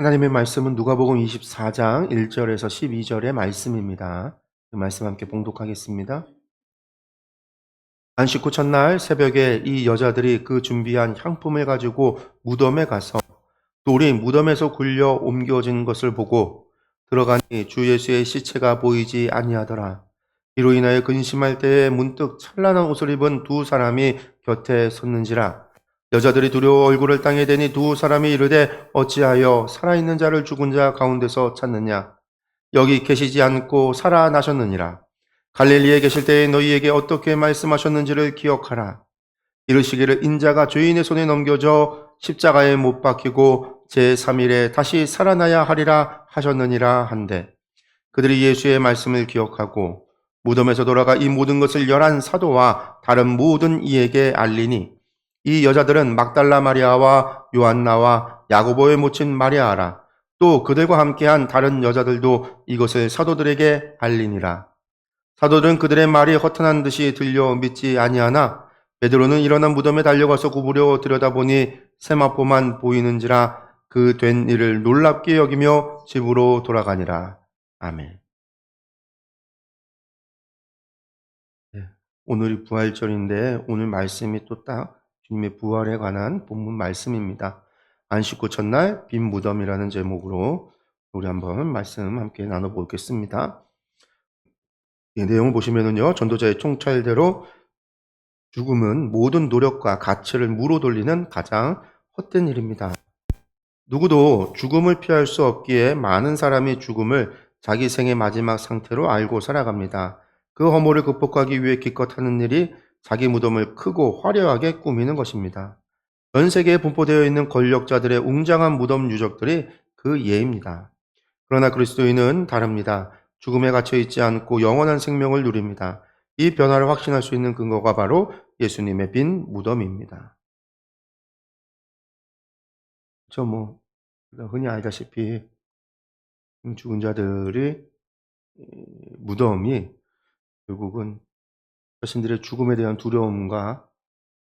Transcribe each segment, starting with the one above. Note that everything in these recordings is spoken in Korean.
하나님의 말씀은 누가복음 24장 1절에서 12절의 말씀입니다. 그 말씀 함께 봉독하겠습니다. 안식 후 첫날 새벽에 이 여자들이 그 준비한 향품을 가지고 무덤에 가서 돌이 무덤에서 굴려 옮겨진 것을 보고 들어가니 주 예수의 시체가 보이지 아니하더라. 이로 인하여 근심할 때에 문득 찬란한 옷을 입은 두 사람이 곁에 섰는지라. 여자들이 두려워 얼굴을 땅에 대니 두 사람이 이르되 어찌하여 살아있는 자를 죽은 자 가운데서 찾느냐. 여기 계시지 않고 살아나셨느니라. 갈릴리에 계실 때에 너희에게 어떻게 말씀하셨는지를 기억하라. 이르시기를 인자가 죄인의 손에 넘겨져 십자가에 못 박히고 제3일에 다시 살아나야 하리라 하셨느니라 한데, 그들이 예수의 말씀을 기억하고 무덤에서 돌아가 이 모든 것을 11 사도와 다른 모든 이에게 알리니, 이 여자들은 막달라 마리아와 요한나와 야고보의 모친 마리아라. 또 그들과 함께한 다른 여자들도 이것을 사도들에게 알리니라. 사도들은 그들의 말이 허탄한 듯이 들려 믿지 아니하나 베드로는 일어나 무덤에 달려가서 굽으려 들여다보니 세마포만 보이는지라. 그 된 일을 놀랍게 여기며 집으로 돌아가니라. 아멘. 네, 오늘이 부활절인데 오늘 말씀이 또 딱 주님의 부활에 관한 본문 말씀입니다. 안식 후 첫날 빈 무덤이라는 제목으로 우리 한번 말씀 함께 나눠보겠습니다. 이 내용을 보시면은요, 전도자의 총찰대로 죽음은 모든 노력과 가치를 무로 돌리는 가장 헛된 일입니다. 누구도 죽음을 피할 수 없기에 많은 사람이 죽음을 자기 생의 마지막 상태로 알고 살아갑니다. 그 허물을 극복하기 위해 기껏 하는 일이 자기 무덤을 크고 화려하게 꾸미는 것입니다. 전 세계에 분포되어 있는 권력자들의 웅장한 무덤 유적들이 그 예입니다. 그러나 그리스도인은 다릅니다. 죽음에 갇혀 있지 않고 영원한 생명을 누립니다. 이 변화를 확신할 수 있는 근거가 바로 예수님의 빈 무덤입니다. 흔히 알다시피 죽은 자들의 무덤이 결국은 자신들의 죽음에 대한 두려움과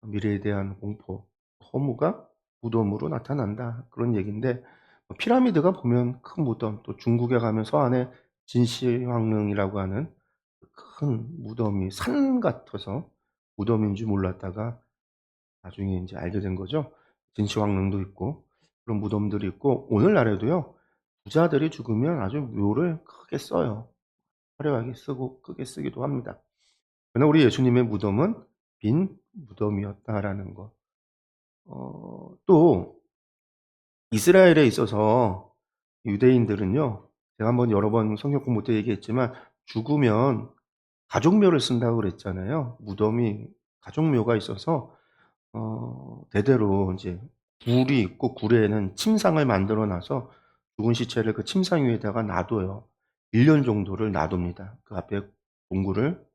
미래에 대한 공포, 허무가 무덤으로 나타난다. 그런 얘기인데, 피라미드가 보면 큰 무덤, 또 중국에 가면 서안에 진시황릉이라고 하는 큰 무덤이 산 같아서 무덤인 줄 몰랐다가 나중에 이제 알게 된 거죠. 진시황릉도 있고 그런 무덤들이 있고, 오늘날에도요, 부자들이 죽으면 아주 묘를 크게 써요. 화려하게 쓰고 크게 쓰기도 합니다. 그러나 우리 예수님의 무덤은 빈 무덤이었다라는 것. 또 이스라엘에 있어서 유대인들은요, 제가 한번 여러 번 성경 공부 때 얘기했지만 죽으면 가족묘를 쓴다고 그랬잖아요. 무덤이 가족묘가 있어서 대대로 이제 굴이 있고 굴에는 침상을 만들어 놔서 죽은 시체를 그 침상 위에다가 놔둬요. 1년 정도를 놔둡니다. 그 앞에 동굴을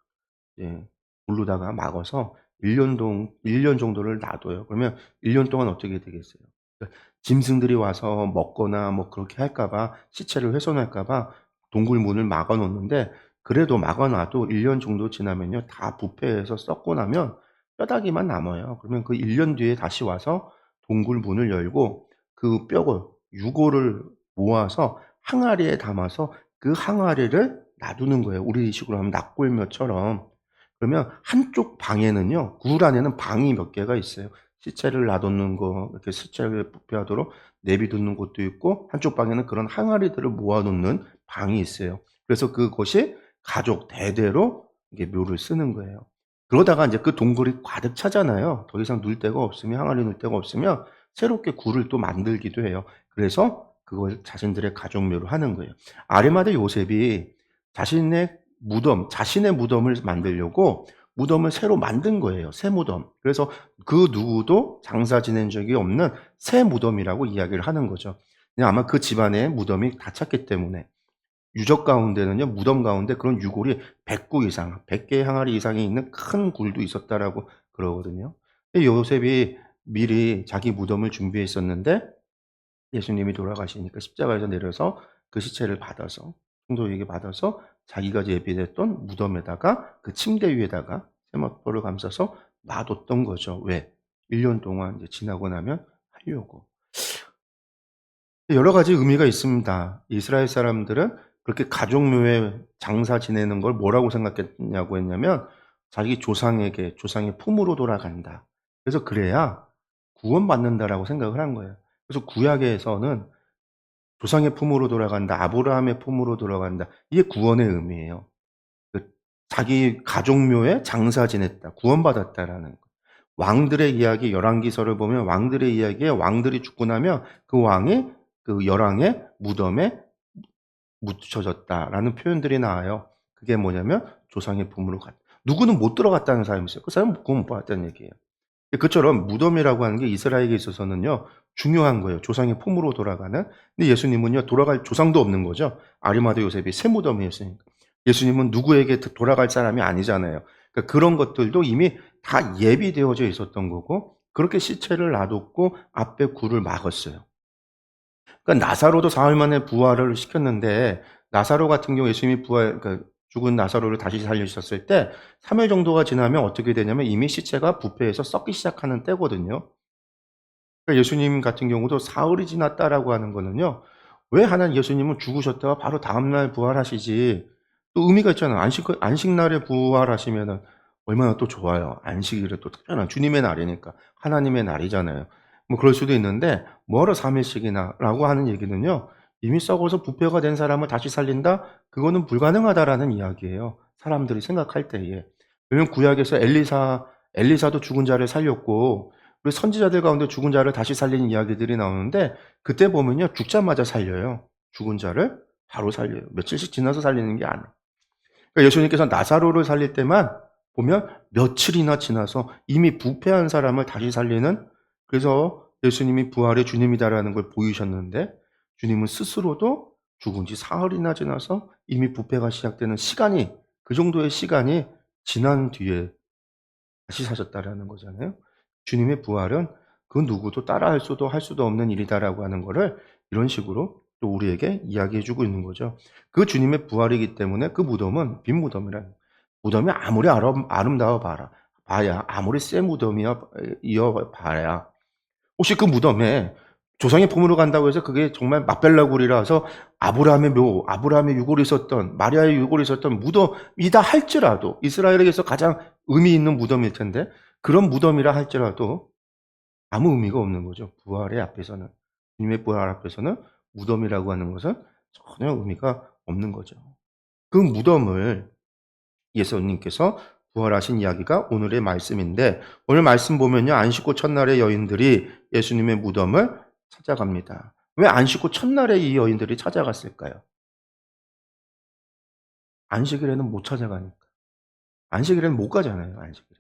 이제 돌로다가 막아서 1년 정도를 놔둬요. 그러면 1년 동안 어떻게 되겠어요? 그러니까 짐승들이 와서 먹거나 뭐 그렇게 할까 봐, 시체를 훼손할까 봐 동굴 문을 막아 놓는데, 그래도 막아 놔도 1년 정도 지나면요, 다 부패해서 썩고 나면 뼈다귀만 남아요. 그러면 그 1년 뒤에 다시 와서 동굴 문을 열고 그 뼈를, 유골을 모아서 항아리에 담아서 그 항아리를 놔두는 거예요. 우리식으로 하면 납골묘처럼. 그러면 한쪽 방에는요, 굴 안에는 방이 몇 개가 있어요. 시체를 놔두는 거, 이렇게 시체를 부패하도록 내비두는 곳도 있고, 한쪽 방에는 그런 항아리들을 모아놓는 방이 있어요. 그래서 그곳이 가족 대대로 이게 묘를 쓰는 거예요. 그러다가 이제 그 동굴이 가득 차잖아요. 더 이상 눌 데가 없으면, 항아리 눌 데가 없으면 새롭게 굴을 또 만들기도 해요. 그래서 그걸 자신들의 가족묘로 하는 거예요. 아리마대 요셉이 자신의 무덤을 만들려고 무덤을 새로 만든 거예요. 새 무덤. 그래서 그 누구도 장사 지낸 적이 없는 새 무덤이라고 이야기를 하는 거죠. 그냥 아마 그 집안에 무덤이 다 찼기 때문에. 유적 가운데는요, 무덤 가운데 그런 유골이 100구 이상, 100개의 항아리 이상이 있는 큰 굴도 있었다라고 그러거든요. 근데 요셉이 미리 자기 무덤을 준비했었는데, 예수님이 돌아가시니까 십자가에서 내려서 그 시체를 받아서, 성도에게 받아서 자기가 예비됐던 무덤에다가, 그 침대 위에다가 세마포를 감싸서 놔뒀던 거죠. 왜? 1년 동안 이제 지나고 나면 하려고. 여러 가지 의미가 있습니다. 이스라엘 사람들은 그렇게 가족묘에 장사 지내는 걸 뭐라고 생각했냐고 했냐면 자기 조상에게 조상의 품으로 돌아간다. 그래서 그래야 구원받는다라고 생각을 한 거예요. 그래서 구약에서는 조상의 품으로 돌아간다, 아브라함의 품으로 돌아간다. 이게 구원의 의미예요. 그 자기 가족묘에 장사 지냈다, 구원받았다라는 거. 왕들의 이야기 열왕기서를 보면 왕들의 이야기에 왕들이 죽고 나면 그 왕이 그 열왕의 무덤에 묻혀졌다라는 표현들이 나와요. 그게 뭐냐면 조상의 품으로 갔다. 누구는 못 들어갔다는 사람이 있어요. 그 사람은 구원 못 받았다는 얘기예요. 그처럼 무덤이라고 하는 게 이스라엘에게 있어서는요, 중요한 거예요. 조상의 품으로 돌아가는. 근데 예수님은요, 돌아갈 조상도 없는 거죠. 아리마다 요셉이 새 무덤이었으니까. 예수님은 누구에게 돌아갈 사람이 아니잖아요. 그러니까 그런 것들도 이미 다 예비되어져 있었던 거고, 그렇게 시체를 놔뒀고 앞에 굴을 막았어요. 그러니까 나사로도 사흘 만에 부활을 시켰는데, 나사로 같은 경우 예수님이 그러니까 죽은 나사로를 다시 살리셨을 때 3일 정도가 지나면 어떻게 되냐면 이미 시체가 부패해서 썩기 시작하는 때거든요. 그러니까 예수님 같은 경우도 사흘이 지났다라고 하는 거는요. 왜 하나님 예수님은 죽으셨다가 바로 다음날 부활하시지? 또 의미가 있잖아요. 안식날에 부활하시면은 얼마나 또 좋아요. 안식일에 또 특별한 주님의 날이니까 하나님의 날이잖아요. 뭐 그럴 수도 있는데 뭐하러 3일씩이나라고 하는 얘기는요. 이미 썩어서 부패가 된 사람을 다시 살린다? 그거는 불가능하다라는 이야기예요. 사람들이 생각할 때에. 왜냐면 구약에서 엘리사도 죽은 자를 살렸고 우리 선지자들 가운데 죽은 자를 다시 살리는 이야기들이 나오는데 그때 보면요. 죽자마자 살려요. 죽은 자를 바로 살려요. 며칠씩 지나서 살리는 게 아니에요. 그러니까 예수님께서 나사로를 살릴 때만 보면 며칠이나 지나서 이미 부패한 사람을 다시 살리는, 그래서 예수님이 부활의 주님이다라는 걸 보이셨는데 주님은 스스로도 죽은 지 사흘이나 지나서 이미 부패가 시작되는 시간이, 그 정도의 시간이 지난 뒤에 다시 사셨다라는 거잖아요. 주님의 부활은 그 누구도 따라할 수도 할 수도 없는 일이다라고 하는 거를 이런 식으로 또 우리에게 이야기해 주고 있는 거죠. 그 주님의 부활이기 때문에 그 무덤은 빈 무덤이라는, 무덤이 아무리 아름다워 봐야 아무리 새 무덤이어 봐야 혹시 그 무덤에 조상의 품으로 간다고 해서 그게 정말 맛벨라굴이라서 아브라함의 유골이 있었던, 마리아의 유골이 있었던 무덤이다 할지라도, 이스라엘에게서 가장 의미 있는 무덤일 텐데 그런 무덤이라 할지라도 아무 의미가 없는 거죠. 부활의 앞에서는, 주님의 부활 앞에서는 무덤이라고 하는 것은 전혀 의미가 없는 거죠. 그 무덤을 예수님께서 부활하신 이야기가 오늘의 말씀인데, 오늘 말씀 보면요, 안 씻고 첫날에 여인들이 예수님의 무덤을 찾아갑니다. 왜 안 씻고 첫날에 이 여인들이 찾아갔을까요? 안식일에는 못 찾아가니까. 안식일에는 못 가잖아요, 안식일에.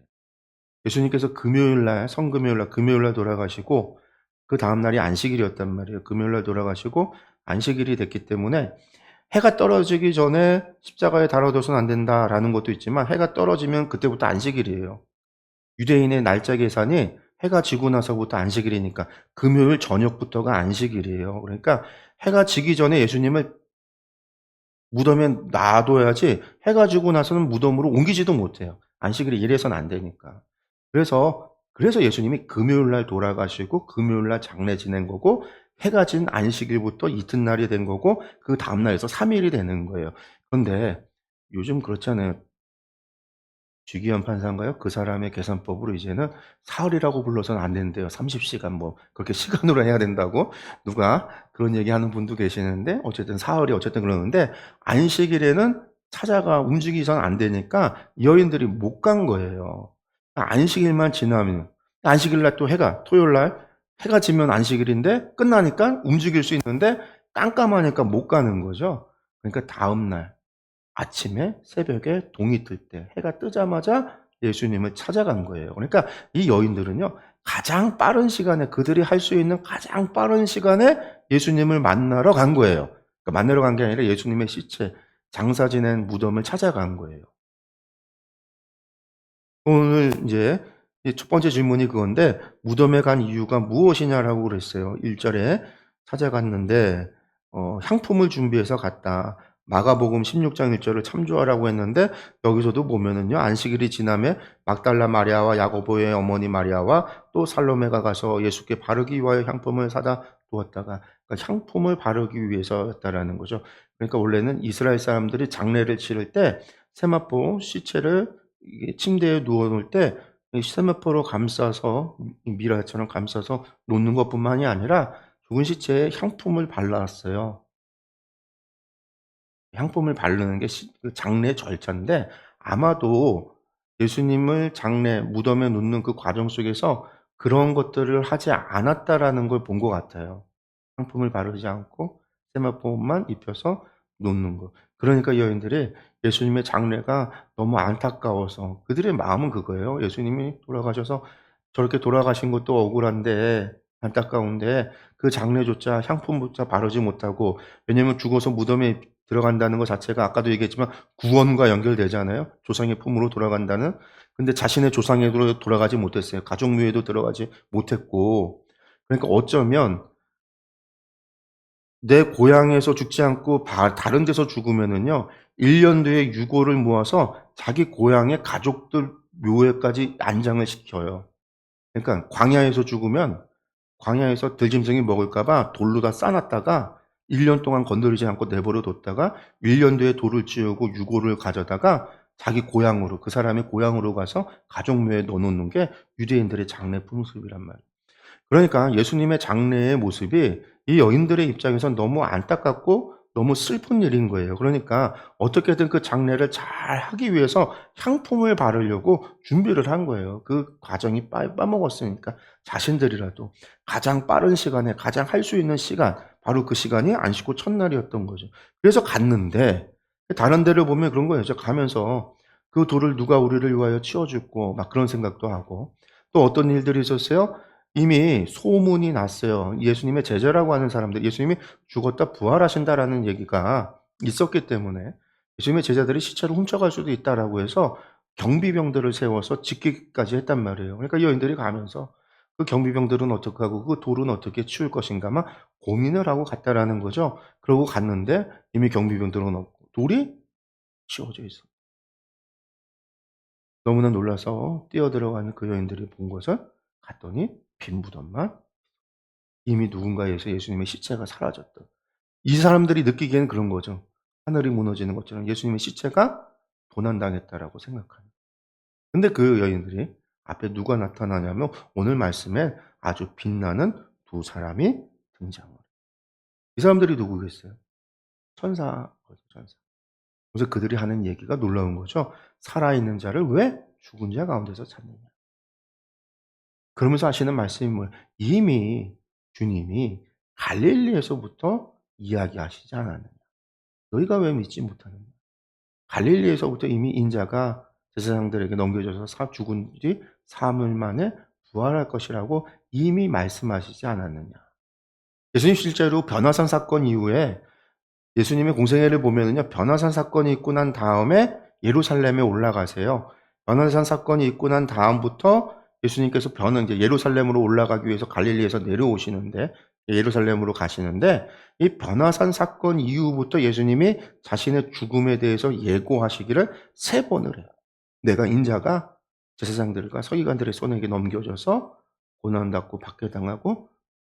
예수님께서 금요일날, 성금요일날, 금요일날 돌아가시고 그 다음날이 안식일이었단 말이에요. 금요일날 돌아가시고 안식일이 됐기 때문에 해가 떨어지기 전에 십자가에 달아둬서는 안 된다라는 것도 있지만, 해가 떨어지면 그때부터 안식일이에요. 유대인의 날짜 계산이 해가 지고 나서부터 안식일이니까 금요일 저녁부터가 안식일이에요. 그러니까 해가 지기 전에 예수님을 무덤에 놔둬야지 해가 지고 나서는 무덤으로 옮기지도 못해요. 안식일이 이래서는 안 되니까. 그래서 예수님이 금요일 날 돌아가시고 금요일 날 장례 지낸 거고, 해가 진 안식일부터 이튿날이 된 거고 그 다음 날에서 3일이 되는 거예요. 그런데 요즘 그렇잖아요. 주기현 판사인가요? 그 사람의 계산법으로 이제는 사흘이라고 불러서는 안 된대요. 30시간 뭐 그렇게 시간으로 해야 된다고 누가 그런 얘기하는 분도 계시는데, 어쨌든 사흘이 어쨌든 그러는데 안식일에는 찾아가 움직이선 안 되니까 여인들이 못 간 거예요. 안식일만 지나면, 안식일 날 또 토요일 날 해가 지면 안식일인데 끝나니까 움직일 수 있는데 깜깜하니까 못 가는 거죠. 그러니까 다음 날 아침에 새벽에 동이 뜰 때, 해가 뜨자마자 예수님을 찾아간 거예요. 그러니까 이 여인들은요, 가장 빠른 시간에, 그들이 할 수 있는 가장 빠른 시간에 예수님을 만나러 간 거예요. 그러니까 만나러 간 게 아니라 예수님의 시체, 장사 지낸 무덤을 찾아간 거예요. 오늘 이제 첫 번째 질문이 그건데, 무덤에 간 이유가 무엇이냐라고 그랬어요. 1절에 찾아갔는데 향품을 준비해서 갔다. 마가복음 16장 1절을 참조하라고 했는데 여기서도 보면은요, 안식일이 지나면 막달라 마리아와 야고보의 어머니 마리아와 또 살로메가 가서 예수께 바르기 위하여 향품을 사다 두었다가, 그러니까 향품을 바르기 위해서였다라는 거죠. 그러니까 원래는 이스라엘 사람들이 장례를 치를 때 세마포 시체를 이게 침대에 누워 놓을 때 이 세마포로 감싸서 미라처럼 감싸서 놓는 것뿐만이 아니라 죽은 시체에 향품을 발랐어요. 향품을 바르는 게 그 장례 절차인데, 아마도 예수님을 장례 무덤에 놓는 그 과정 속에서 그런 것들을 하지 않았다라는 걸 본 것 같아요. 상품을 바르지 않고 세마포만 입혀서 놓는 거. 그러니까 이 여인들이 예수님의 장례가 너무 안타까워서, 그들의 마음은 그거예요. 예수님이 돌아가셔서 저렇게 돌아가신 것도 억울한데 안타까운데 그 장례조차 향품조차 바르지 못하고, 왜냐면 죽어서 무덤에 들어간다는 것 자체가 아까도 얘기했지만 구원과 연결되잖아요. 조상의 품으로 돌아간다는. 근데 자신의 조상에도 돌아가지 못했어요. 가족묘에도 들어가지 못했고, 그러니까 어쩌면 내 고향에서 죽지 않고 다른 데서 죽으면은요, 1년 뒤에 유골을 모아서 자기 고향의 가족들 묘에까지 안장을 시켜요. 그러니까 광야에서 죽으면 광야에서 들짐승이 먹을까봐 돌로 다 싸놨다가 1년 동안 건드리지 않고 내버려 뒀다가 1년 뒤에 돌을 치우고 유골을 가져다가 자기 고향으로, 그 사람의 고향으로 가서 가족묘에 넣어놓는 게 유대인들의 장례 풍습이란 말이에요. 그러니까 예수님의 장례의 모습이 이 여인들의 입장에선 너무 안타깝고 너무 슬픈 일인 거예요. 그러니까 어떻게든 그 장례를 잘 하기 위해서 향품을 바르려고 준비를 한 거예요. 그 과정이 빠먹었으니까 자신들이라도 가장 빠른 시간에 가장 할 수 있는 시간, 바로 그 시간이 안식구 첫날이었던 거죠. 그래서 갔는데 다른 데를 보면 그런 거예요. 가면서 그 돌을 누가 우리를 위하여 치워줄고 막 그런 생각도 하고, 또 어떤 일들이 있었어요? 이미 소문이 났어요. 예수님의 제자라고 하는 사람들, 예수님이 죽었다 부활하신다라는 얘기가 있었기 때문에 예수님의 제자들이 시체를 훔쳐갈 수도 있다라고 해서 경비병들을 세워서 지키기까지 했단 말이에요. 그러니까 이 여인들이 가면서 그 경비병들은 어떻게 하고 그 돌은 어떻게 치울 것인가 막 고민을 하고 갔다라는 거죠. 그러고 갔는데 이미 경비병들은 없고 돌이 치워져 있어. 너무나 놀라서 뛰어들어가는 그 여인들이 본 것을, 갔더니 빈 무덤만, 이미 누군가에서 예수님의 시체가 사라졌다. 이 사람들이 느끼기에는 그런 거죠. 하늘이 무너지는 것처럼 예수님의 시체가 도난당했다라고 생각하는. 근데 그 여인들이 앞에 누가 나타나냐면 오늘 말씀에 아주 빛나는 두 사람이 등장을 해요. 이 사람들이 누구겠어요? 천사거죠, 천사. 그래서 그들이 하는 얘기가 놀라운 거죠. 살아있는 자를 왜 죽은 자 가운데서 찾느냐. 그러면서 하시는 말씀이 뭐예요? 이미 주님이 갈릴리에서부터 이야기하시지 않았느냐. 너희가 왜 믿지 못하느냐. 갈릴리에서부터 이미 인자가 제사장들에게 넘겨져서 죽은 뒤 사흘 만에 부활할 것이라고 이미 말씀하시지 않았느냐. 예수님 실제로 변화산 사건 이후에 예수님의 공생애를 보면은요, 변화산 사건이 있고 난 다음에 예루살렘에 올라가세요. 변화산 사건이 있고 난 다음부터 예수님께서 이제 예루살렘으로 올라가기 위해서 갈릴리에서 내려오시는데, 예루살렘으로 가시는데, 이 변화산 사건 이후부터 예수님이 자신의 죽음에 대해서 예고하시기를 3번을 해요. 내가 인자가 제사장들과 서기관들의 손에게 넘겨져서 고난받고 박해당하고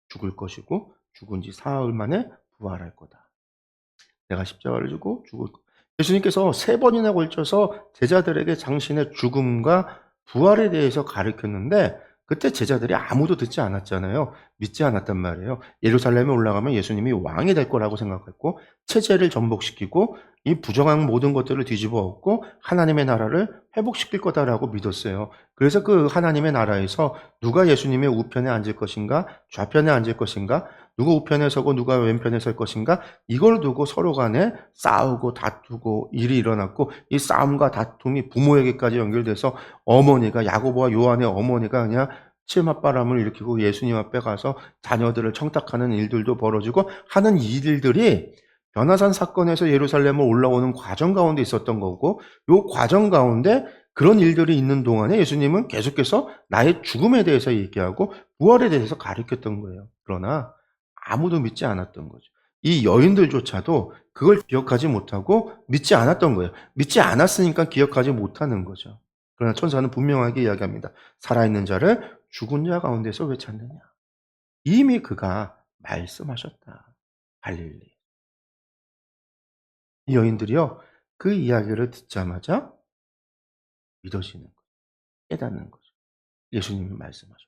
죽을 것이고 죽은 지 사흘 만에 부활할 거다. 내가 십자가를 지고 죽을 것. 예수님께서 3번이나 걸쳐서 제자들에게 당신의 죽음과 부활에 대해서 가르쳤는데 그때 제자들이 아무도 듣지 않았잖아요. 믿지 않았단 말이에요. 예루살렘에 올라가면 예수님이 왕이 될 거라고 생각했고 체제를 전복시키고 이 부정한 모든 것들을 뒤집어 엎고 하나님의 나라를 회복시킬 거다라고 믿었어요. 그래서 그 하나님의 나라에서 누가 예수님의 우편에 앉을 것인가, 좌편에 앉을 것인가, 누가 우편에 서고 누가 왼편에 설 것인가, 이걸 두고 서로 간에 싸우고 다투고 일이 일어났고, 이 싸움과 다툼이 부모에게까지 연결돼서 어머니가, 야고보와 요한의 어머니가 그냥 치맛바람을 일으키고 예수님 앞에 가서 자녀들을 청탁하는 일들도 벌어지고 하는 일들이 변화산 사건에서 예루살렘을 올라오는 과정 가운데 있었던 거고, 이 과정 가운데 그런 일들이 있는 동안에 예수님은 계속해서 나의 죽음에 대해서 얘기하고 부활에 대해서 가르쳤던 거예요. 그러나 아무도 믿지 않았던 거죠. 이 여인들조차도 그걸 기억하지 못하고 믿지 않았던 거예요. 믿지 않았으니까 기억하지 못하는 거죠. 그러나 천사는 분명하게 이야기합니다. 살아있는 자를 죽은 자 가운데서 왜 찾느냐. 이미 그가 말씀하셨다. 갈릴리. 이 여인들이요. 그 이야기를 듣자마자 믿어지는 거예요. 깨닫는 거죠. 예수님이 말씀하셨.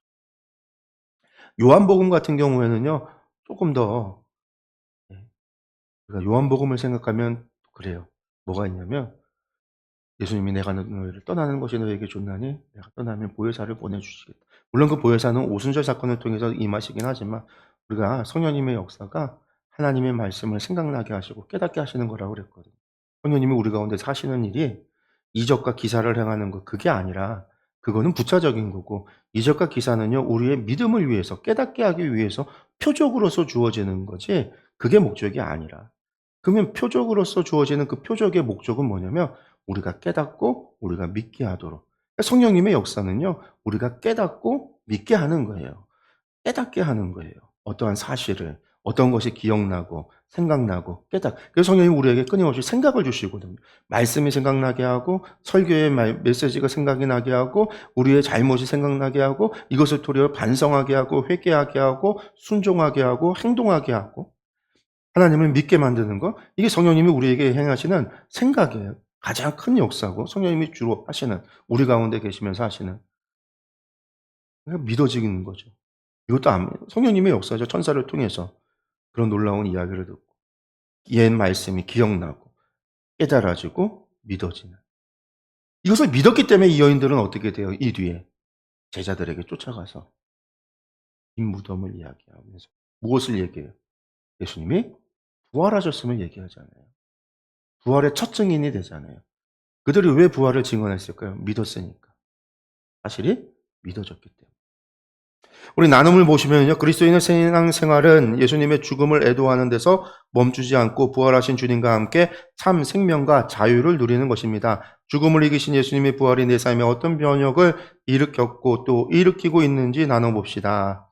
요한복음 같은 경우에는요. 쪼끔 더 예 우리가 요한복음을 생각하면 그래요. 뭐가 있냐면 예수님이 "내가 너희를 떠나는 것이 너희에게 좋나니 내가 떠나면 보혜사를 보내 주시겠다." 물론 그 보혜사는 오순절 사건을 통해서 임하시긴 하지만 우리가 성령님의 역사가 하나님의 말씀을 생각나게 하시고 깨닫게 하시는 거라고 그랬거든요. 성령님이 우리 가운데 사시는 일이 이적과 기사를 행하는 것 그게 아니라 그거는 부차적인 거고 이적과 기사는요 우리의 믿음을 위해서 깨닫게 하기 위해서 표적으로서 주어지는 거지 그게 목적이 아니라 그러면 표적으로서 주어지는 그 표적의 목적은 뭐냐면 우리가 깨닫고 우리가 믿게 하도록. 성령님의 역사는요. 우리가 깨닫고 믿게 하는 거예요. 깨닫게 하는 거예요. 어떠한 사실을. 어떤 것이 기억나고 생각나고 그래서 성령님이 우리에게 끊임없이 생각을 주시거든요. 말씀이 생각나게 하고 설교의 메시지가 생각이 나게 하고 우리의 잘못이 생각나게 하고 이것을 토대로 반성하게 하고 회개하게 하고 순종하게 하고 행동하게 하고 하나님을 믿게 만드는 거 이게 성령님이 우리에게 행하시는 생각이에요. 가장 큰 역사고 성령님이 주로 하시는 우리 가운데 계시면서 하시는 그러니까 믿어지는 거죠. 이것도 성령님의 역사죠. 천사를 통해서 그런 놀라운 이야기를 듣고 옛 말씀이 기억나고 깨달아지고 믿어지는. 이것을 믿었기 때문에 이 여인들은 어떻게 돼요? 이 뒤에 제자들에게 쫓아가서 빈 무덤을 이야기하면서 무엇을 얘기해요? 예수님이 부활하셨음을 얘기하잖아요. 부활의 첫 증인이 되잖아요. 그들이 왜 부활을 증언했을까요? 믿었으니까. 사실이 믿어졌기 때문에. 우리 나눔을 보시면요. 그리스도인의 신앙생활은 예수님의 죽음을 애도하는 데서 멈추지 않고 부활하신 주님과 함께 참 생명과 자유를 누리는 것입니다. 죽음을 이기신 예수님의 부활이 내 삶에 어떤 변혁을 일으켰고 또 일으키고 있는지 나눠봅시다.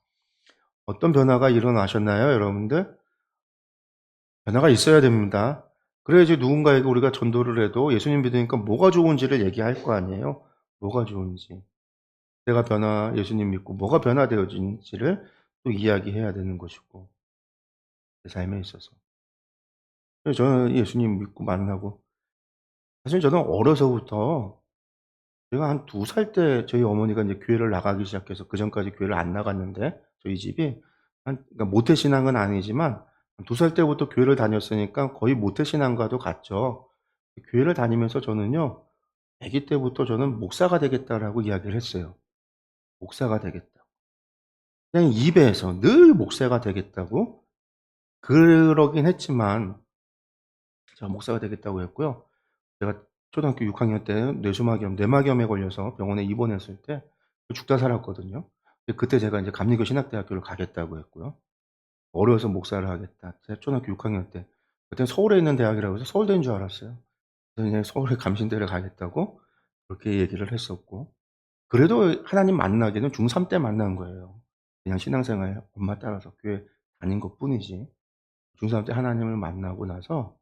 어떤 변화가 일어나셨나요, 여러분들? 변화가 있어야 됩니다. 그래야지 누군가에게 우리가 전도를 해도 예수님 믿으니까 뭐가 좋은지를 얘기할 거 아니에요? 뭐가 좋은지. 내가 예수님 믿고 뭐가 변화되어진지를 또 이야기해야 되는 것이고, 내 삶에 있어서. 그래서 저는 예수님 믿고 만나고, 사실 저는 어려서부터 제가 한 2살 때 저희 어머니가 이제 교회를 나가기 시작해서 그전까지 교회를 안 나갔는데, 저희 집이 그러니까 모태신앙은 아니지만, 2살 때부터 교회를 다녔으니까 거의 모태신앙과도 같죠. 교회를 다니면서 저는요, 아기 때부터 저는 목사가 되겠다라고 이야기를 했어요. 목사가 되겠다. 그냥 입에서 늘 목사가 되겠다고 그러긴 했지만 제가 목사가 되겠다고 했고요. 제가 초등학교 6학년 때 뇌막염에 걸려서 병원에 입원했을 때 죽다 살았거든요. 근데 그때 제가 인제 감리교 신학대학교를 가겠다고 했고요. 어려서 목사를 하겠다. 제가 초등학교 6학년 때. 그때는 서울에 있는 대학이라고 해서 서울대인 줄 알았어요. 그래서 그냥 서울의 감신대를 가겠다고 그렇게 얘기를 했었고 그래도 하나님 만나기는 중3 때 만난 거예요. 그냥 신앙생활 엄마 따라서 교회 다닌 것뿐이지. 중3 때 하나님을 만나고 나서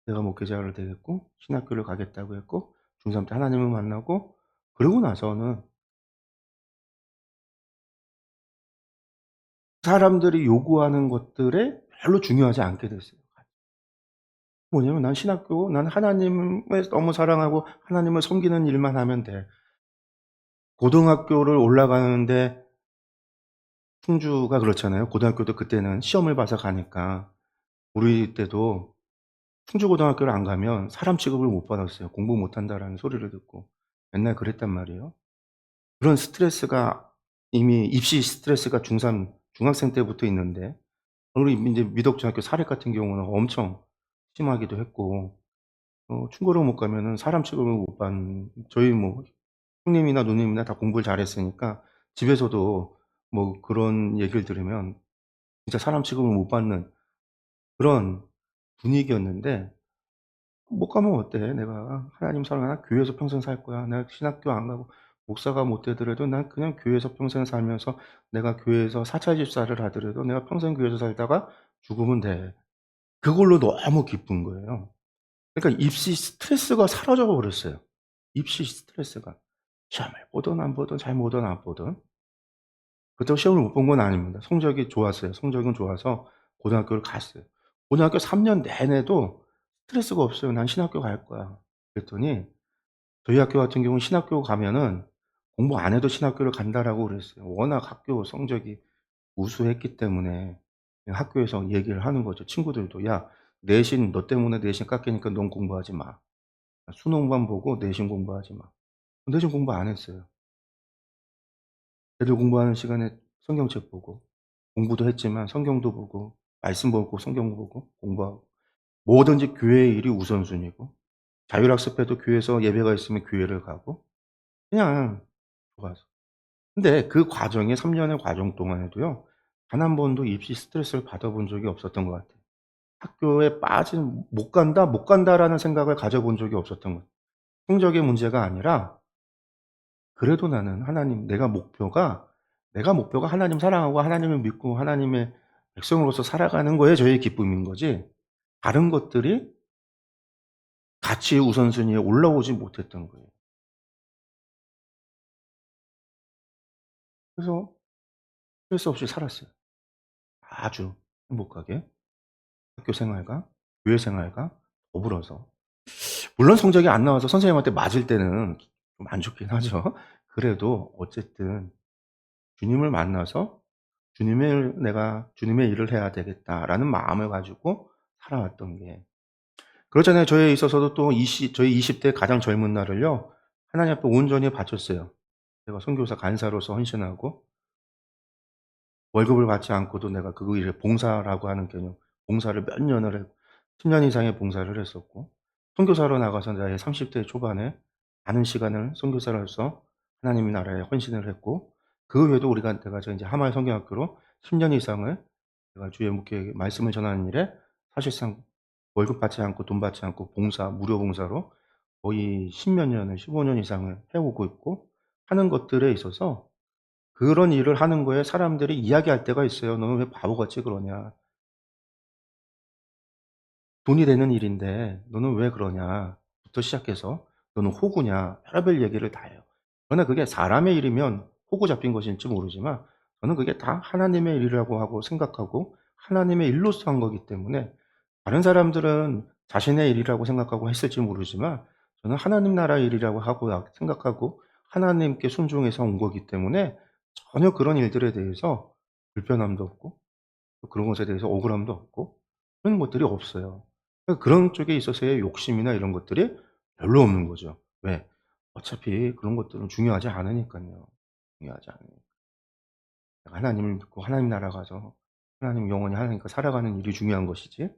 내가 목회자가 되겠고 신학교를 가겠다고 했고 중3 때 하나님을 만나고 그러고 나서는 사람들이 요구하는 것들에 별로 중요하지 않게 됐어요. 뭐냐면 난 하나님을 너무 사랑하고 하나님을 섬기는 일만 하면 돼. 고등학교를 올라가는데 충주가 그렇잖아요. 고등학교도 그때는 시험을 봐서 가니까. 우리 때도 충주고등학교를 안 가면 사람 취급을 못 받았어요. 공부 못한다라는 소리를 듣고. 맨날 그랬단 말이에요. 그런 스트레스가 이미 입시 스트레스가 중3 중학생 때부터 있는데 우리 인제 미덕중학교 사립 같은 경우는 엄청 심하기도 했고 충고를 못 가면은 사람 취급을 못 받는 저희 뭐 형님이나 누님이나 다 공부를 잘했으니까 집에서도 뭐 그런 얘기를 들으면 진짜 사람 취급을 못 받는 그런 분위기였는데 '못 가면 어때? 내가 하나님 사랑하나 교회에서 평생 살 거야. 내가 신학교 안 가고 목사가 못 되더라도 난 그냥 교회에서 평생 살면서 내가 교회에서 사찰 집사를 하더라도 내가 평생 교회에서 살다가 죽으면 돼.' 그걸로 너무 기쁜 거예요. 그러니까 입시 스트레스가 사라져 버렸어요. 입시 스트레스가. 시험을 보든 안 보든 잘 보든 안 보든. 그렇다고 시험을 못 본 건 아닙니다. 성적이 좋았어요. 성적은 좋아서 고등학교를 갔어요. 고등학교 3년 내내도 스트레스가 없어요. '난 신학교 갈 거야.' 그랬더니 저희 학교 같은 경우는 신학교 가면은 "공부 안 해도 신학교를 간다."라고 그랬어요. 워낙 학교 성적이 우수했기 때문에 그냥 학교에서 얘기를 하는 거죠. 친구들도 "야, 내신 너 때문에 내신 깎이니까 넌 공부하지 마. 수능만 보고 내신 공부하지 마." 내신 공부 안 했어요. 애들 공부하는 시간에 성경책 보고 공부도 했지만 성경도 보고 말씀 보고 성경 보고 공부하고 뭐든지 교회의 일이 우선순위고 자율학습회도 교회에서 예배가 있으면 교회를 가고 그냥 좋아서. 근데 그 과정에 3 년의 과정 동안에도요. 단 한 번도 입시 스트레스를 받아본 적이 없었던 것 같아요. 학교에 빠진 '못 간다, 못 간다.'라는 생각을 가져본 적이 없었던 거예요. 성적의 문제가 아니라 그래도 나는 하나님 내가 목표가 하나님 사랑하고 하나님을 믿고 하나님의 백성으로서 살아가는 거에 저의 기쁨인 거지 다른 것들이 같이 우선순위에 올라오지 못했던 거예요. 그래서 스트레스 없이 살았어요. 아주 행복하게 학교 생활과 교회 생활과 더불어서. 물론 성적이 안 나와서 선생님한테 맞을 때는 좀 안 좋긴 하죠. 그래도 어쨌든 주님을 만나서 '주님의 일을 해야 되겠다.'라는 마음을 가지고 살아왔던 게 그렇잖아요. 저에 있어서도 또 저희 20대 가장 젊은 날을요. 하나님 앞에 온전히 바쳤어요. 제가 선교사 간사로서 헌신하고 월급을 받지 않고도 내가 그 일에 봉사라고 하는 개념 봉사를 몇 년을 했고 10년 이상의 봉사를 했었고 선교사로 나가서 나의 30대 초반에 많은 시간을 선교사로서 하나님의 나라에 헌신을 했고 그 외에도 내가 저 인제 하마의 성경학교로 10년 이상을 제가 주의 목회에게 말씀을 전하는 일에 사실상 월급 받지 않고 돈 받지 않고 봉사 무료 봉사로 거의 10몇 년을 15년 이상을 해 오고 있고 하는 것들에 있어서 그런 일을 하는 거에 사람들이 이야기할 때가 있어요. "너는 왜 바보같이 그러냐. 돈이 되는 일인데 너는 왜 그러냐."부터 시작해서 "너는 호구냐." 별의별 얘기를 다 해요. 그러나 그게 사람의 일이면 호구 잡힌 것일지 모르지만 저는 그게 다 하나님의 일이라고 하고 생각하고 하나님의 일로서 한 거기 때문에 다른 사람들은 자신의 일이라고 생각하고 했을지 모르지만 저는 하나님 나라의 일이라고 하고 생각하고 하나님께 순종해서 온 거기 때문에 전혀 그런 일들에 대해서 불편함도 없고 또 그런 것에 대해서 억울함도 없고 그런 것들이 없어요. 그런 쪽에 있어서의 욕심이나 이런 것들이 별로 없는 거죠. 왜? 어차피 그런 것들은 중요하지 않으니깐요. 중요하지 않으니까. 내가 하나님을 믿고 하나님 나라 가서 하나님 영원히 하나님과 살아가는 일이 중요한 것이지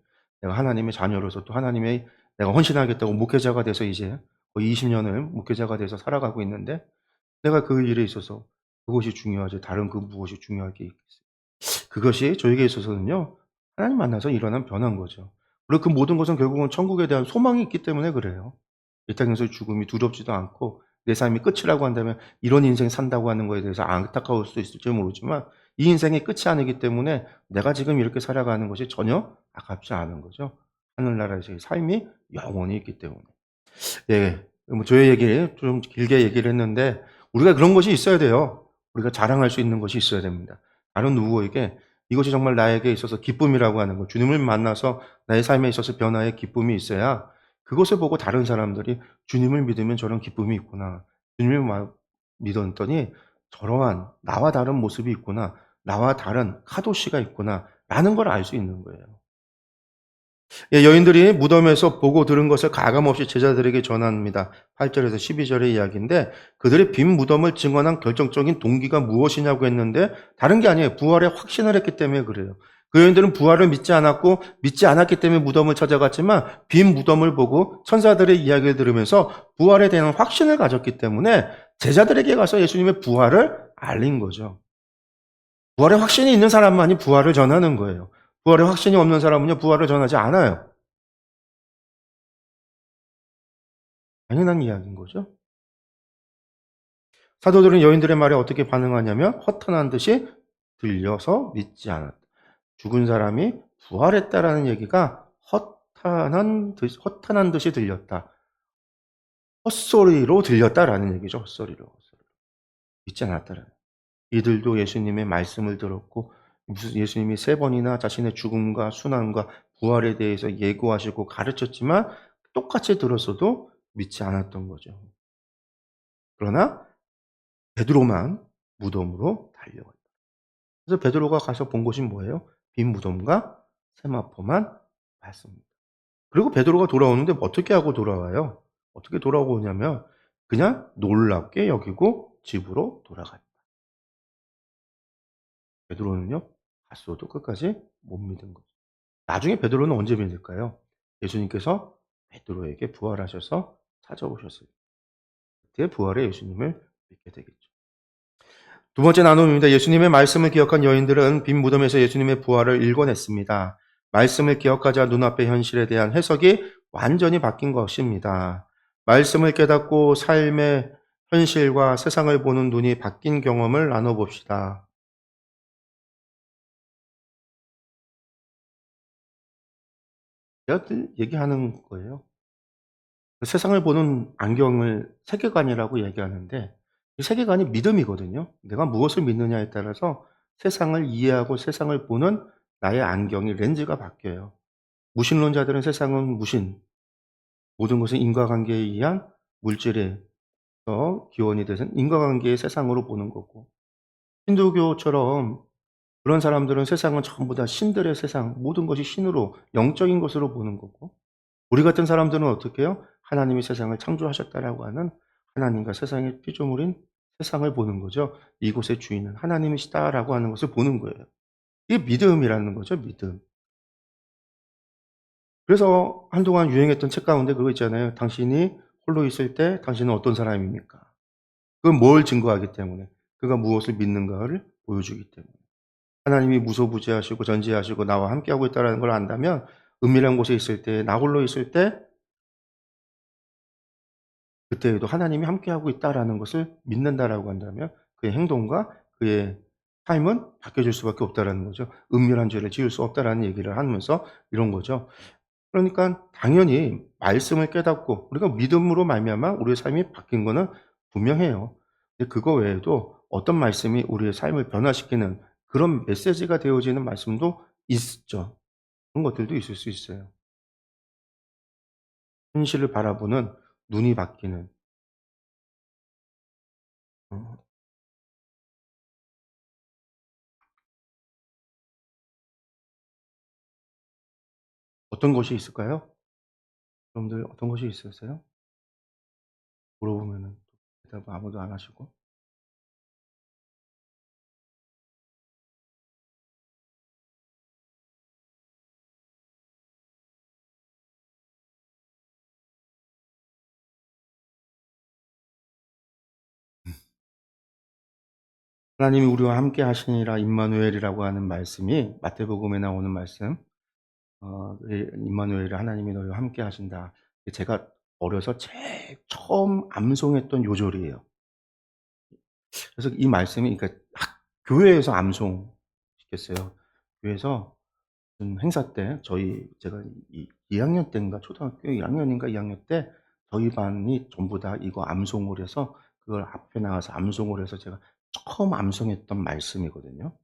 내가 하나님의 자녀로서 또 하나님의 내가 헌신하겠다고 목회자가 돼서 이제 거의 20 년을 목회자가 돼서 살아가고 있는데 내가 그 일에 있어서 그것이 중요하지 다른 그 무엇이 중요할 게 있겠어요. 그것이 저에게 있어서는요. 하나님 만나서 일어난 변화인 거죠. 그리고 그 모든 것은 결국은 천국에 대한 소망이 있기 때문에 그래요. 이 땅에서의 죽음이 두렵지도 않고 내 삶이 끝이라고 한다면 이런 인생 산다고 하는 거에 대해서 안타까울 수도 있을지 모르지만 이 인생이 끝이 아니기 때문에 내가 지금 이렇게 살아가는 것이 전혀 아깝지 않은 거죠. 하늘나라에서의 삶이 영원히 있기 때문에. 예. 뭐 저의 얘기 좀 길게 얘기를 했는데 우리가 그런 것이 있어야 돼요. 우리가 자랑할 수 있는 것이 있어야 됩니다. 다른 누구에게 이것이 정말 나에게 있어서 기쁨이라고 하는 것, 주님을 만나서 나의 삶에 있어서 변화의 기쁨이 있어야 그것을 보고 다른 사람들이 '주님을 믿으면 저런 기쁨이 있구나. 주님을 믿었더니 저러한 나와 다른 모습이 있구나. 나와 다른 카도시가 있구나.'라는 걸 알 수 있는 거예요. 예, 여인들이 무덤에서 보고 들은 것을 가감없이 제자들에게 전합니다. 8 절에서 12 절의 이야기인데 그들이 빈 무덤을 증언한 결정적인 동기가 무엇이냐고 했는데 다른 게 아니에요. 부활에 확신을 했기 때문에 그래요. 그 여인들은 부활을 믿지 않았고 믿지 않았기 때문에 무덤을 찾아갔지만 빈 무덤을 보고 천사들의 이야기를 들으면서 부활에 대한 확신을 가졌기 때문에 제자들에게 가서 예수님의 부활을 알린 거죠. 부활의 확신이 있는 사람만이 부활을 전하는 거예요. 부활의 확신이 없는 사람은요, 부활을 전하지 않아요. 당연한 이야기인 거죠. 사도들은 여인들의 말에 어떻게 반응하냐면 허탄한 듯이 들려서 믿지 않았다. 죽은 사람이 부활했다라는 얘기가 허탄한 듯이 들렸다. 헛소리로 들렸다라는 얘기죠. 헛소리로. 믿지 않았다라는. 이들도 예수님의 말씀을 들었고 무슨 예수님이 3번이나 자신의 죽음과 순환과 부활에 대해서 예고하시고 가르쳤지만 똑같이 들었어도 믿지 않았던 거죠. 그러나 베드로만 무덤으로 달려갔다. 그래서 베드로가 가서 본 곳이 뭐예요? 빈 무덤과 세마포만 봤습니다. 그리고 베드로가 돌아오는데 어떻게 하고 돌아와요? 어떻게 돌아오고 오냐면 그냥 놀랍게 여기고 집으로 돌아갔다. 베드로는요, 봤어도 끝까지 못 믿은 거죠. 나중에 베드로는 언제 믿을까요? 예수님께서 베드로에게 부활하셔서 찾아오셨을 때 부활의 예수님을 믿게 되겠죠. 두 번째 나눔입니다. 예수님의 말씀을 기억한 여인들은 빈 무덤에서 예수님의 부활을 일궈냈습니다. 말씀을 기억하자 눈앞의 현실에 대한 해석이 완전히 바뀐 것입니다. 말씀을 깨닫고 삶의 현실과 세상을 보는 눈이 바뀐 경험을 나눠봅시다. 제가 늘 얘기하는 거예요. 세상을 보는 안경을 세계관이라고 얘기하는데 이 세계관이 믿음이거든요. 내가 무엇을 믿느냐에 따라서 세상을 이해하고 세상을 보는 나의 안경이 렌즈가 바뀌어요. 무신론자들은 세상은 무신, 모든 것은 인과관계에 의한 물질에서 기원이 돼서 인과관계의 세상으로 보는 거고 힌두교처럼 그런 사람들은 세상은 전부 다 신들의 세상, 모든 것이 신으로 영적인 것으로 보는 거고 우리 같은 사람들은 어떻게 해요? 하나님이 세상을 창조하셨다라고 하는 하나님과 세상의 피조물인 세상을 보는 거죠. 이곳의 주인은 하나님이시다라고 하는 것을 보는 거예요. 이게 믿음이라는 거죠, 믿음. 그래서 한동안 유행했던 책 가운데 그거 있잖아요. 당신이 홀로 있을 때 당신은 어떤 사람입니까? 그건 뭘 증거하기 때문에? 그가 무엇을 믿는가를 보여주기 때문에. 하나님이 무소부재하시고 전지하시고 나와 함께하고 있다는 걸 안다면 은밀한 곳에 있을 때, 나 홀로 있을 때 그때에도 하나님이 함께하고 있다라는 것을 믿는다라고 한다면 그의 행동과 그의 삶은 바뀌어질 수밖에 없다라는 거죠. 은밀한 죄를 지을 수 없다라는 얘기를 하면서 이런 거죠. 그러니까 당연히 말씀을 깨닫고 우리가 믿음으로 말미암아 우리의 삶이 바뀐 거는 분명해요. 근데 그거 외에도 어떤 말씀이 우리의 삶을 변화시키는 그런 메시지가 되어지는 말씀도 있죠. 그런 것들도 있을 수 있어요. 현실을 바라보는 눈이 바뀌는 어 어떤 것이 있을까요? 여러분들 어떤 것이 있으세요? 물어보면은 대답 아무도 안 하시고. 하나님이 우리와 함께 하시니라 임마누엘이라고 하는 말씀이 마태복음에 나오는 말씀 임마누엘이 하나님이 너희와 함께 하신다. 제가 어려서 제일 처음 암송했던 요절이에요. 그래서 이 말씀이 그러니까 교회에서 암송시켰어요. 교회에서 무슨 행사 때 제가 2학년 때인가 초등학교 1 학년인가 2 학년 때 저희 반이 전부 다 이거 암송을 해서 그걸 앞에 나가서 암송을 해서 제가 처음 암송했던 말씀이거든요.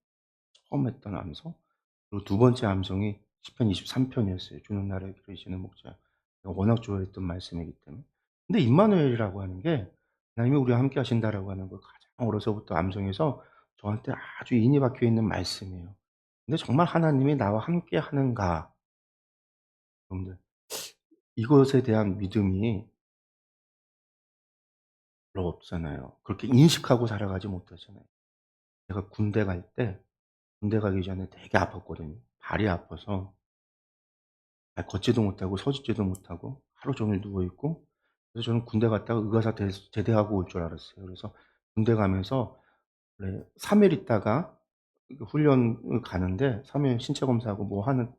처음 했던 암송. 그리고 두 번째 암송이 시편 23 편이었어요. 주는 날에 기르시는 목자. 제가 워낙 좋아했던 말씀이기 때문에. 근데 임마누엘이라고 하는 게 하나님이 우리와 함께 하신다라고 하는 걸 가장 어려서부터 암송해서 저한테 아주 인이 박혀 있는 말씀이에요. 근데 정말 하나님이 나와 함께 하는가? 여러분들 이것에 대한 믿음이 별로 없잖아요. 그렇게 인식하고 살아가지 못하잖아요. 제가 군대 가기 전에 되게 아팠거든요. 발이 아파서 걷지도 못하고 서지지도 못하고 하루 종일 누워 있고 그래서 저는 군대 갔다가 의과사 제대하고 올 줄 알았어요. 그래서 군대 가면서 원래 3일 있다가 훈련을 가는데 3일 신체 검사하고 뭐 하는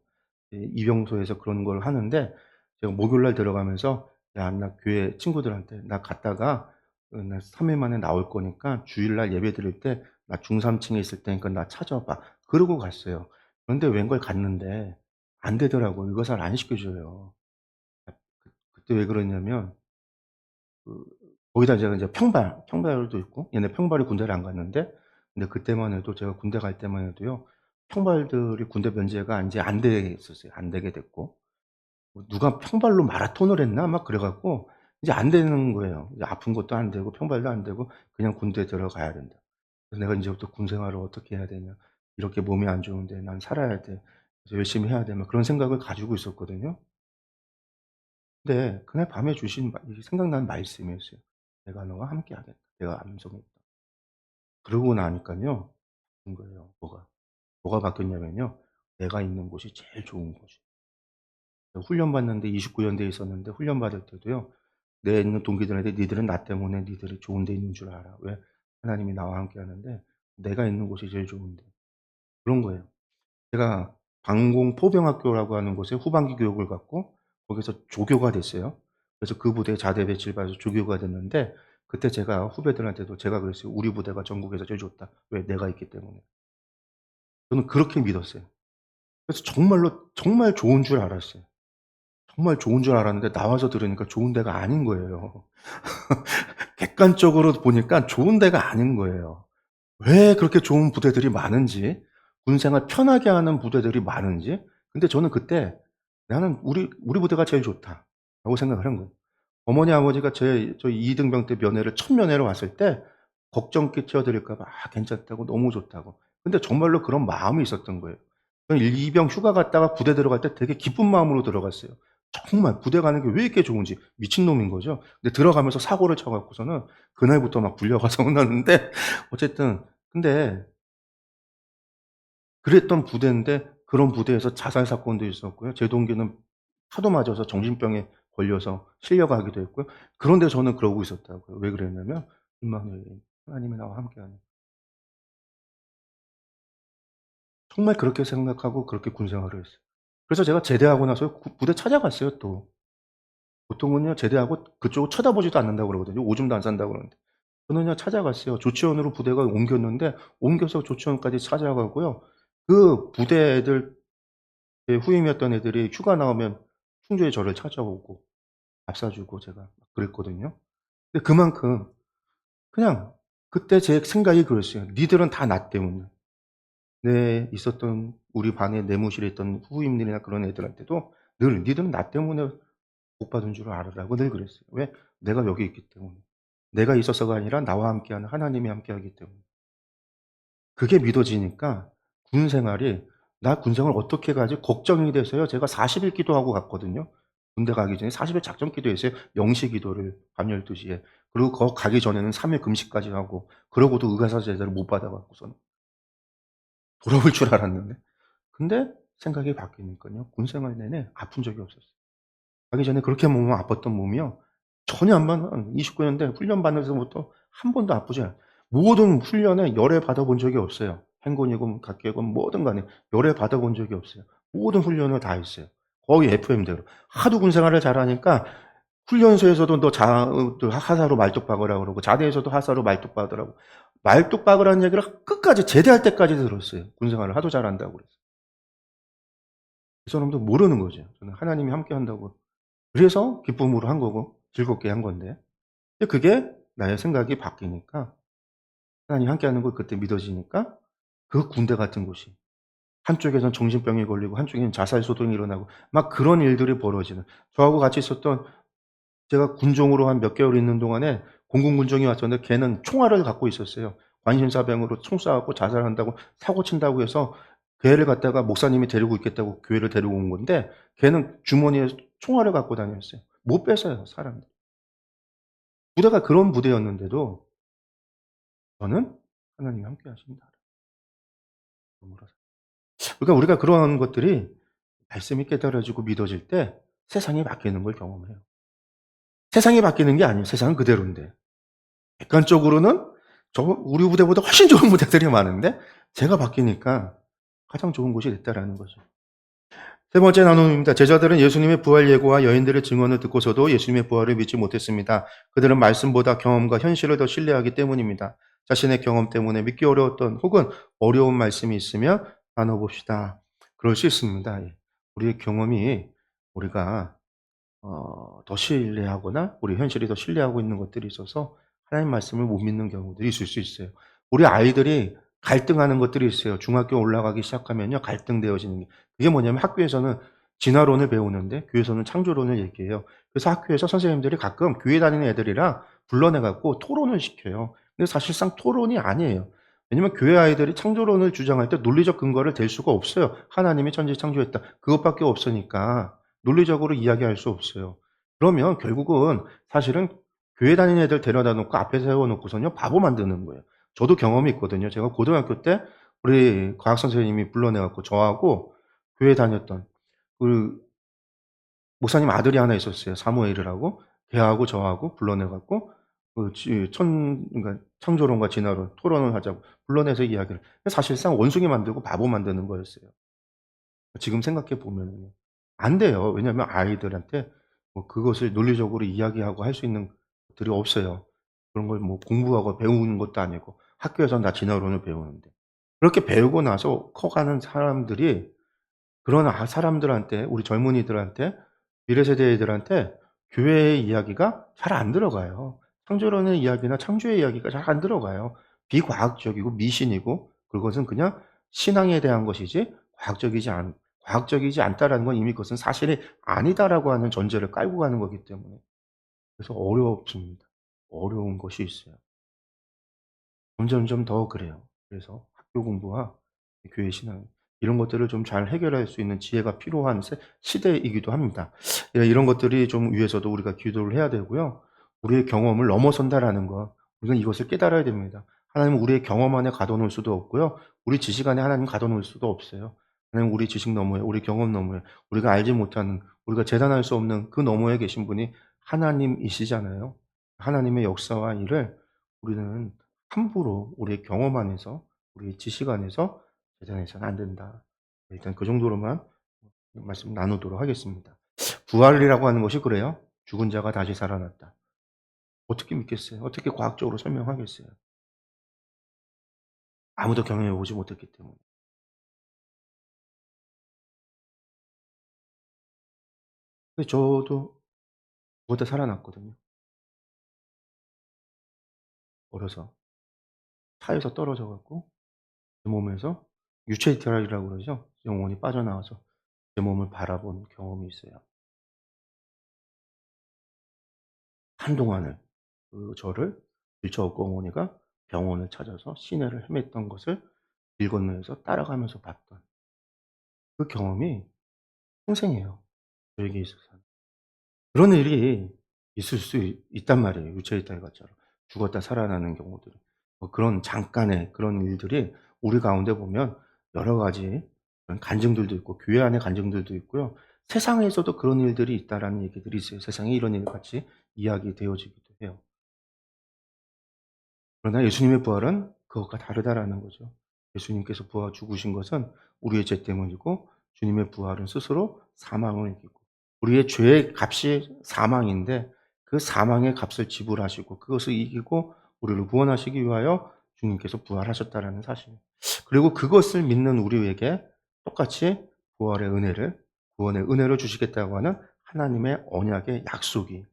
입영소에서 그런 걸 하는데 제가 목요일 날 들어가면서 "야 나 교회 친구들한테 나 갔다가 나 3일 만에 나올 거니까 주일 날 예배 드릴 때 나 중3 층에 있을 테니까 나 찾아봐." 그러고 갔어요. 그런데 웬걸 갔는데 안 되더라고요. 의과사를 안 시켜 줘요. 그때 왜 그랬냐면 그 거기다 제가 이제 평발도 있고 얘네 평발이 군대를 안 갔는데 근데 그때만 해도 제가 군대 갈 때만 해도요. 평발들이 군대 면제가 인제 안 됐었어요. 안 되게 됐고. 뭐 누가 평발로 마라톤을 했나 막 그래 갖고 이제 안 되는 거예요. 이제 아픈 것도 안 되고 평발도 안 되고 그냥 군대에 들어가야 된다. 그래서 '내가 인제부터 군 생활을 어떻게 해야 되냐. 이렇게 몸이 안 좋은데 난 살아야 돼. 그래서 열심히 해야 돼.' 막 그런 생각을 가지고 있었거든요. 근데 그날 밤에 주신 이게 생각나는 말씀이었어요. "내가 너와 함께하겠다." 내가 암송했던. 그러고 나니깐요. 바뀐 거예요 뭐가. 뭐가 바뀌었냐면요. 내가 있는 곳이 제일 좋은 곳이에요. 훈련 받는데 29 연대에 있었는데 훈련 받을 때도요. 내 있는 동기들한테 "니들은 나 때문에 니들이 좋은 데 있는 줄 알아. 왜? 하나님이 나와 함께 하는데 내가 있는 곳이 제일 좋은데." 그런 거예요. 제가 방공 포병학교라고 하는 곳에 후반기 교육을 받고 거기서 조교가 됐어요. 그래서 그 부대에 자대 배치를 받아서 조교가 됐는데 그때 제가 후배들한테도 제가 그랬어요. "우리 부대가 전국에서 제일 좋다." 왜? 내가 있기 때문에. 저는 그렇게 믿었어요. 그래서 정말로 정말 좋은 줄 알았어요. 정말 좋은 줄 알았는데 나와서 들으니까 좋은 데가 아닌 거예요. 객관적으로 보니까 좋은 데가 아닌 거예요. 왜 그렇게 좋은 부대들이 많은지, 군 생활 편하게 하는 부대들이 많은지. 근데 저는 그때 '나는 우리 부대가 제일 좋다.'라고 생각을 한 거예요. 어머니 아버지가 저 이등병 때 면회를 첫 면회를 왔을 때 걱정 끼쳐 드릴까 봐 괜찮다고 너무 좋다고. 근데 정말로 그런 마음이 있었던 거예요. 저는 이병 휴가 갔다가 부대 들어갈 때 되게 기쁜 마음으로 들어갔어요. 정말 부대 가는 게 왜 이렇게 좋은지 미친놈인 거죠. 근데 들어가면서 사고를 쳐 갖고서는 그날부터 막 불려가서 혼났는데 어쨌든 근데 그랬던 부대인데 그런 부대에서 자살 사건도 있었고요. 제 동기는 하도 맞아서 정신병에 걸려서 실려가기도 했고요. 그런데 저는 그러고 있었다고요. 왜 그랬냐면 임마누엘 하나님이 나와 함께하는 정말 그렇게 생각하고 그렇게 군 생활을 했어요. 그래서 제가 제대하고 나서 부대 찾아갔어요 또. 보통은요 제대하고 그쪽을 쳐다보지도 않는다고 그러거든요. 오줌도 안 싼다고 그러는데. 저는요 찾아갔어요. 조치원으로 부대가 옮겼는데 옮겨서 조치원까지 찾아가고요. 그 부대 애들 제 후임이었던 애들이 휴가 나오면 충주에 저를 찾아오고 밥 사주고 제가 막 그랬거든요. 근데 그만큼 그냥 그때 제 생각이 그랬어요. 니들은 다 나 때문에. 내 있었던 우리 반에 내무실에 있던 후임들이나 그런 애들한테도 늘 "니들은 나 때문에 복 받은 줄 알으라."고 늘 그랬어요. 왜? 내가 여기 있기 때문에. 내가 있어서가 아니라 나와 함께하는 하나님이 함께하기 때문에. 그게 믿어지니까 군 생활이 '나 군 생활 어떻게 가지?' 걱정이 돼서요. 제가 40일 기도하고 갔거든요. 군대 가기 전에 40일 작전 기도했어요. 영시 기도를 밤 12 시에. 그리고 가기 전에는 3일 금식까지 하고 그러고도 의가사 제대를 못 받아 갖고서는 돌아올 줄 알았는데. 근데 생각이 바뀌니깐요. 군 생활 내내 아픈 적이 없었어요. 가기 전에 그렇게 몸 아팠던 몸이요. 전혀 안 한 29 년대 훈련 받으면서부터 한 번도 아프지 않아요. 모든 훈련에 열애 받아 본 적이 없어요. 행군이건 각계건 뭐든 간에 열애 받아 본 적이 없어요. 모든 훈련을 다 했어요. 거의 FM대로. 하도 군 생활을 잘하니까 훈련소에서도 "너 하사로 말뚝 박으라." 그러고 자대에서도 하사로 말뚝 박으라고. 말뚝 박으라는 얘기를 끝까지 제대할 때까지 들었어요. 군 생활을 하도 잘한다고 그래서. 그 사람도 모르는 거죠. 저는 하나님이 함께한다고. 그래서 기쁨으로 한 거고 즐겁게 한 건데. 근데 그게 나의 생각이 바뀌니까 하나님이 함께하는 걸 그때 믿어지니까 그 군대 같은 곳이 한쪽에선 정신병에 걸리고 한쪽에는 자살 소동이 일어나고 막 그런 일들이 벌어지는 저하고 같이 있었던 제가 군종으로 한 몇 개월 있는 동안에 공군 군종이 왔었는데 걔는 총알을 갖고 있었어요. 관심사병으로 총 쏴 갖고 자살한다고 사고 친다고 해서 걔를 갖다가 목사님이 데리고 있겠다고 교회를 데리고 온 건데 걔는 주머니에 총알을 갖고 다녔어요. 못 뺏어요 사람들. 부대가 그런 부대였는데도 저는 하나님이 함께 하신다. 그러니까 우리가 그런 것들이 말씀이 깨달아지고 믿어질 때 세상이 바뀌는 걸 경험해요. 세상이 바뀌는 게 아니에요. 세상은 그대로인데. 객관적으로는 우리 부대보다 훨씬 좋은 부대들이 많은데 제가 바뀌니까 가장 좋은 곳이 됐다라는 거죠. 세 번째 나눔입니다. 제자들은 예수님의 부활 예고와 여인들의 증언을 듣고서도 예수님의 부활을 믿지 못했습니다. 그들은 말씀보다 경험과 현실을 더 신뢰하기 때문입니다. 자신의 경험 때문에 믿기 어려웠던 혹은 어려운 말씀이 있으면 나눠 봅시다. 그럴 수 있습니다. 예. 우리의 경험이 우리가 더 신뢰하거나 우리 현실이 더 신뢰하고 있는 것들이 있어서 하나님 말씀을 못 믿는 경우들이 있을 수 있어요. 우리 아이들이 갈등하는 것들이 있어요. 중학교 올라가기 시작하면요. 갈등되어지는 게. 그게 뭐냐면 학교에서는 진화론을 배우는데 교회에서는 창조론을 얘기해요. 그래서 학교에서 선생님들이 가끔 교회 다니는 애들이랑 불러내 갖고 토론을 시켜요. 근데 사실상 토론이 아니에요. 왜냐면 교회 아이들이 창조론을 주장할 때 논리적 근거를 댈 수가 없어요. 하나님이 천지 창조했다. 그것밖에 없으니까 논리적으로 이야기할 수 없어요. 그러면 결국은 사실은 교회 다니는 애들 데려다 놓고 앞에 세워 놓고선요 바보 만드는 거예요. 저도 경험이 있거든요. 제가 고등학교 때 우리 과학 선생님이 불러내 갖고 저하고 교회 다녔던 그 목사님 아들이 하나 있었어요. 사무엘이라고. 걔하고 저하고 불러내 갖고 그 그러니까 창조론과 진화론 토론을 하자고 불러내서 이야기를. 사실상 원숭이 만들고 바보 만드는 거였어요. 지금 생각해 보면은요. 안 돼요. 왜냐하면 아이들한테 뭐 그것을 논리적으로 이야기하고 할 수 있는 것들이 없어요. 그런 걸 뭐 공부하고 배우는 것도 아니고 학교에서는 다 진화론을 배우는데. 그렇게 배우고 나서 커가는 사람들이 그런 사람들한테 우리 젊은이들한테 미래 세대 애들한테 교회의 이야기가 잘 안 들어가요. 창조론의 이야기나 창조의 이야기가 잘 안 들어가요. 비과학적이고 미신이고 그것은 그냥 신앙에 대한 것이지 과학적이지 않다라는 건 이미 그것은 사실이 아니다라고 하는 전제를 깔고 가는 거기 때문에 그래서 어렵습니다. 어려운 것이 있어요. 점점점 더 그래요. 그래서 학교 공부와 교회 신앙 이런 것들을 좀 잘 해결할 수 있는 지혜가 필요한 시대이기도 합니다. 예 이런 것들이 좀 위해서도 우리가 기도를 해야 되고요. 우리의 경험을 넘어선다라는 것 우리는 이것을 깨달아야 됩니다. 하나님은 우리의 경험 안에 가둬 놓을 수도 없고요. 우리 지식 안에 하나님 가둬 놓을 수도 없어요. 하나님은 우리 지식 너머에 우리 경험 너머에 우리가 알지 못하는 우리가 재단할 수 없는 그 너머에 계신 분이 하나님이시잖아요. 하나님의 역사와 일을 우리는 함부로 우리의 경험 안에서 우리의 지식 안에서 재단해서는 안 된다. 일단 그 정도로만 말씀 나누도록 하겠습니다. 부활이라고 하는 것이 그래요. 죽은 자가 다시 살아났다. 어떻게 믿겠어요? 어떻게 과학적으로 설명하겠어요? 아무도 경험해 보지 못했기 때문에. 근데 저도 죽었다 살아났거든요. 어려서 차에서 떨어져 갖고 제 몸에서 유체 이탈이라고 그러죠. 영혼이 빠져나와서 제 몸을 바라본 경험이 있어요. 한동안을 저를 들쳐업고 어머니가 병원을 찾아서 시내를 헤맸던 것을 길 건너에서 따라가면서 봤던 그 경험이 생생해요, 저에게 있어서는. 그런 일이 있을 수 있단 말이에요, 유체이탈 것처럼. 죽었다 살아나는 경우들이. 뭐 그런 잠깐의 그런 일들이 우리 가운데 보면 여러 가지 그런 간증들도 있고 교회 안에 간증들도 있고요. 세상에서도 그런 일들이 있다라는 얘기들이 있어요. 세상에 이런 일같이 이야기되어지기도 해요. 그러나 예수님의 부활은 그것과 다르다라는 거죠. 예수님께서 죽으신 것은 우리의 죄 때문이고 주님의 부활은 스스로 사망을 이기고 우리의 죄의 값이 사망인데 그 사망의 값을 지불하시고 그것을 이기고 우리를 구원하시기 위하여 주님께서 부활하셨다라는 사실. 그리고 그것을 믿는 우리에게 똑같이 부활의 은혜를 구원의 은혜를 주시겠다고 하는 하나님의 언약의 약속이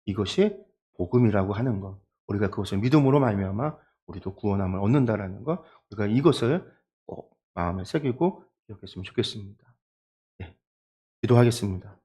이것이 복음이라고 하는 것. 우리가 그것을 믿음으로 말미암아 우리도 구원함을 얻는다라는 것. 우리가 이것을 꼭 마음에 새기고 기억했으면 좋겠습니다. 네. 기도하겠습니다.